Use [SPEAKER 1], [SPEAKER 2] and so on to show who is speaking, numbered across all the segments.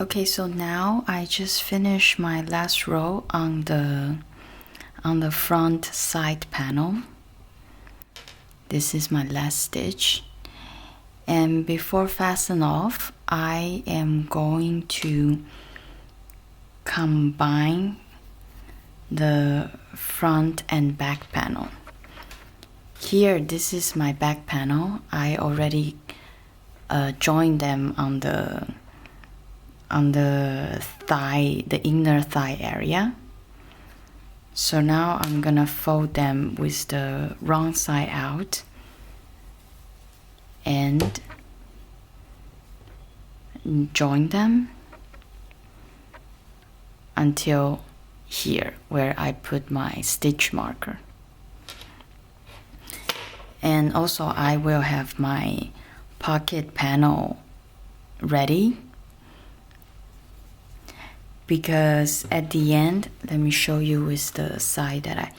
[SPEAKER 1] Okay, so now I just finished my last row on the front side panel. This is my last stitch, and before fasten off, I am going to combine the front and back panel. Here, this is my back panel. I already joined them on the thigh, the inner thigh area. So now I'm gonna fold them with the wrong side out and join them until here where I put my stitch marker. And also I will have my pocket panel ready, because at the end, let me show you with the side that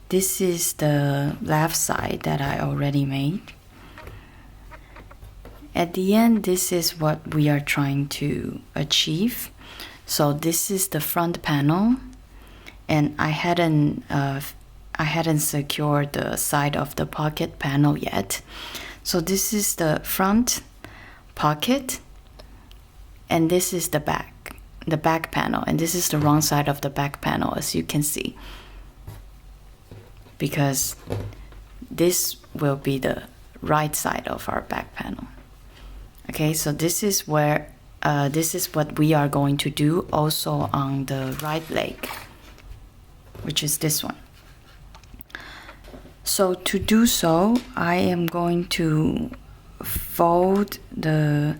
[SPEAKER 1] this is the left side that I already made. At the end, this is what we are trying to achieve. So this is the front panel, and I hadn't secured the side of the pocket panel yet. So this is the front pocket, and this is the back panel, and this is the wrong side of the back panel, as you can see, because this will be the right side of our back panel. Okay, so this is where this is what we are going to do also on the right leg, which is this one. So to do so, I am going to fold the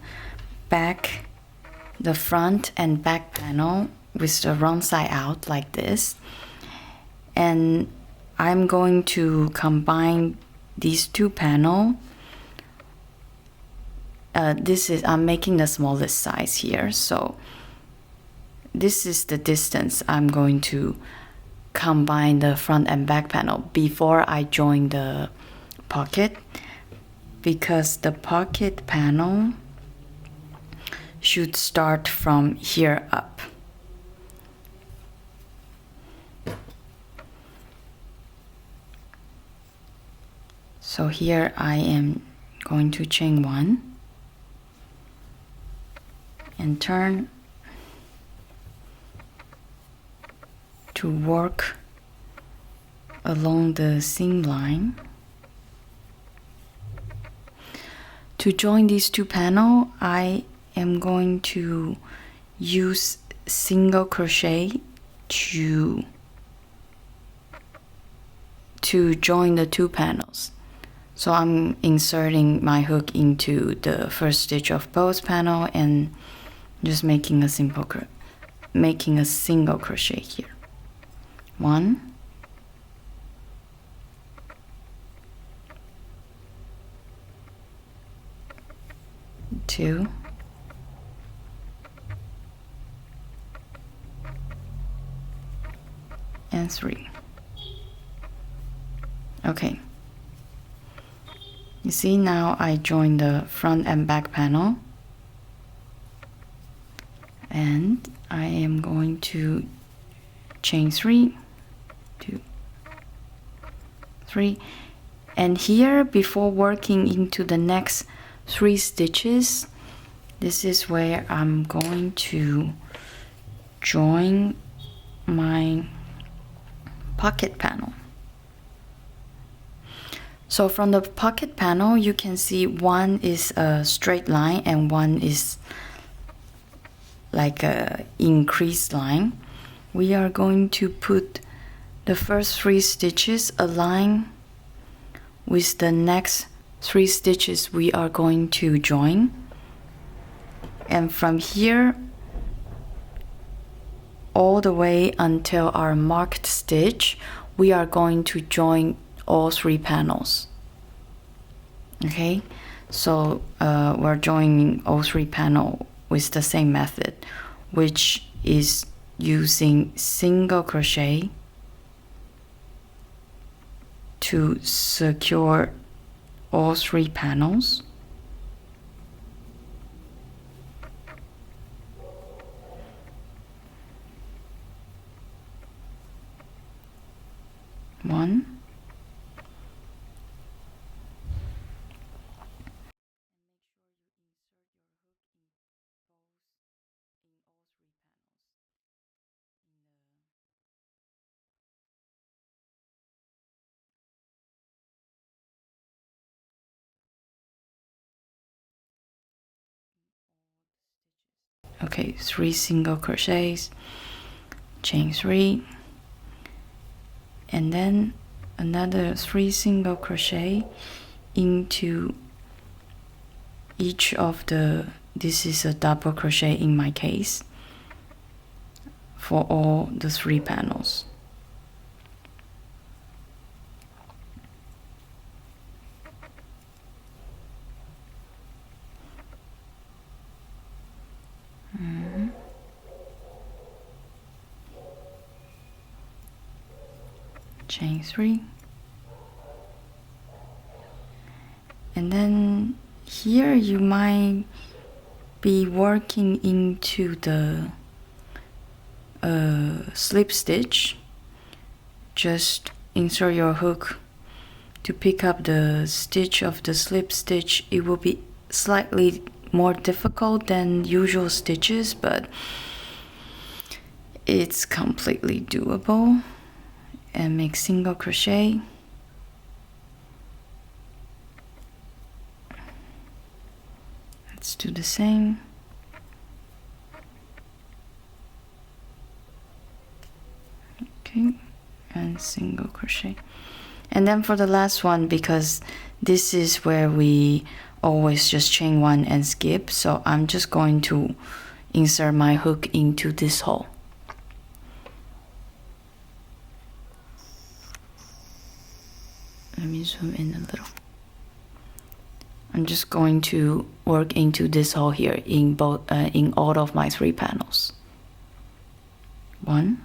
[SPEAKER 1] front and back panel with the wrong side out like this, and I'm going to combine these two panels. I'm making the smallest size here, so this is the distance I'm going to combine the front and back panel before I join the pocket, because the pocket panel should start from here up. So here I am going to chain one and turn to work along the seam line. To join these two panels, I am going to use single crochet to join the two panels. So I'm inserting my hook into the first stitch of both panels and just making a single crochet here. 1, 2, and 3. Okay. You see, now I join the front and back panel, and I am going to chain 3, 2, 3, and here, before working into the next 3 stitches, this is where I'm going to join my pocket panel. So from the pocket panel, you can see one is a straight line and one is like a increased line. We are going to put the first 3 stitches align with the next 3 stitches we are going to join, and from here all the way until our marked stitch, we are going to join all 3 panels. Okay, so we're joining all 3 panels with the same method, which is using single crochet to secure all 3 panels. 1. Okay, 3 single crochets, chain 3, and then another 3 single crochet into each of the, this is a double crochet in my case, for all the 3 panels. Chain 3, and then here you might be working into the slip stitch. Just insert your hook to pick up the stitch of the slip stitch. It will be slightly more difficult than usual stitches, but it's completely doable. And make single crochet, let's do the same. Okay, and single crochet. And then for the last one, because this is where we always just chain 1 and skip, so I'm just going to insert my hook into this hole. Let me zoom in a little. I'm just going to work into this hole here in both in all of my 3 panels. 1.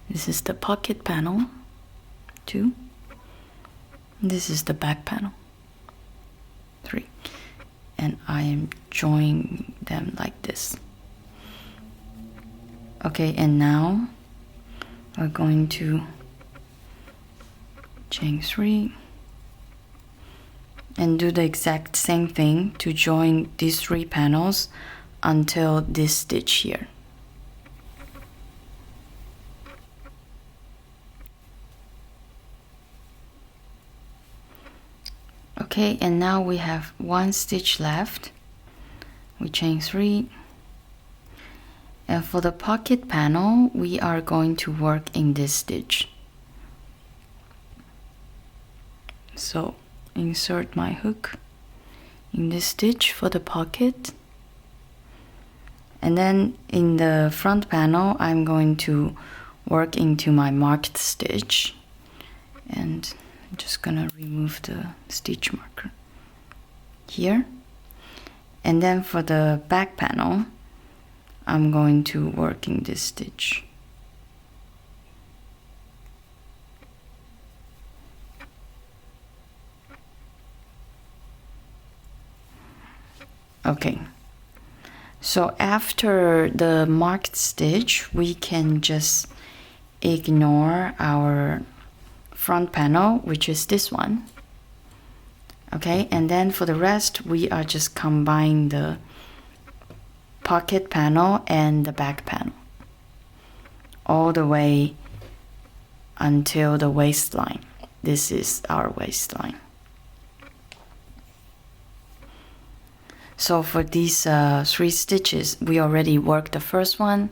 [SPEAKER 1] This is the pocket panel. 2. This is the back panel. 3. And I am joining them like this. Okay, and now we're going to chain 3 and do the exact same thing to join these 3 panels until this stitch here. Okay, and now we have 1 stitch left. We chain 3, and for the pocket panel we are going to work in this stitch. So insert my hook in this stitch for the pocket, and then in the front panel I'm going to work into my marked stitch, and I'm just gonna remove the stitch marker here. And then for the back panel I'm going to work in this stitch. Okay, so after the marked stitch we can just ignore our front panel, which is this one. Okay, and then for the rest we are just combining the pocket panel and the back panel all the way until the waistline. This is our waistline. So for these 3 stitches, we already worked the first one.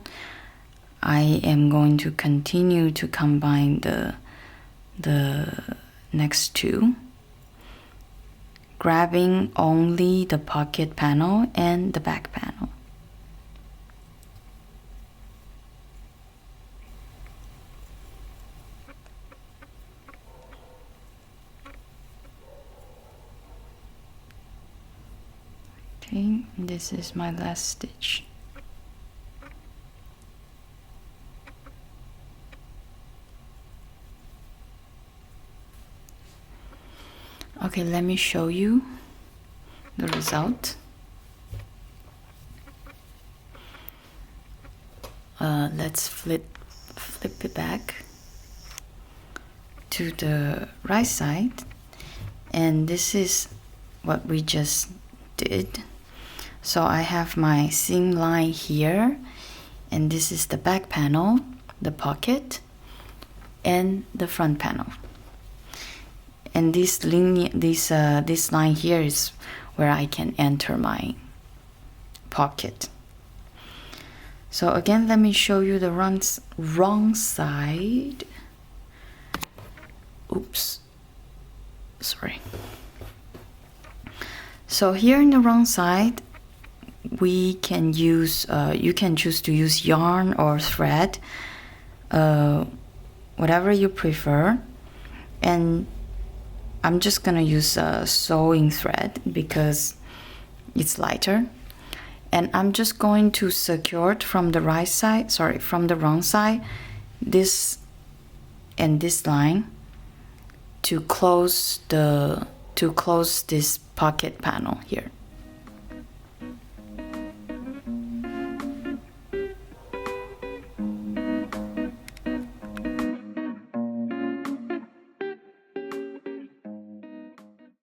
[SPEAKER 1] I am going to continue to combine the next 2, grabbing only the pocket panel and the back panel. Okay, this is my last stitch. Okay, let me show you the result. Let's flip it back. to the right side, and this is what we just did. So I have my seam line here, and this is the back panel, the pocket, and the front panel. And this line here is where I can enter my pocket. So again, let me show you the wrong side. Oops, sorry. So here in the wrong side, we can use, you can choose to use yarn or thread, whatever you prefer. And I'm just gonna use sewing thread because it's lighter. And I'm just going to secure it from the right side, sorry, from the wrong side, this and this line to close this pocket panel here.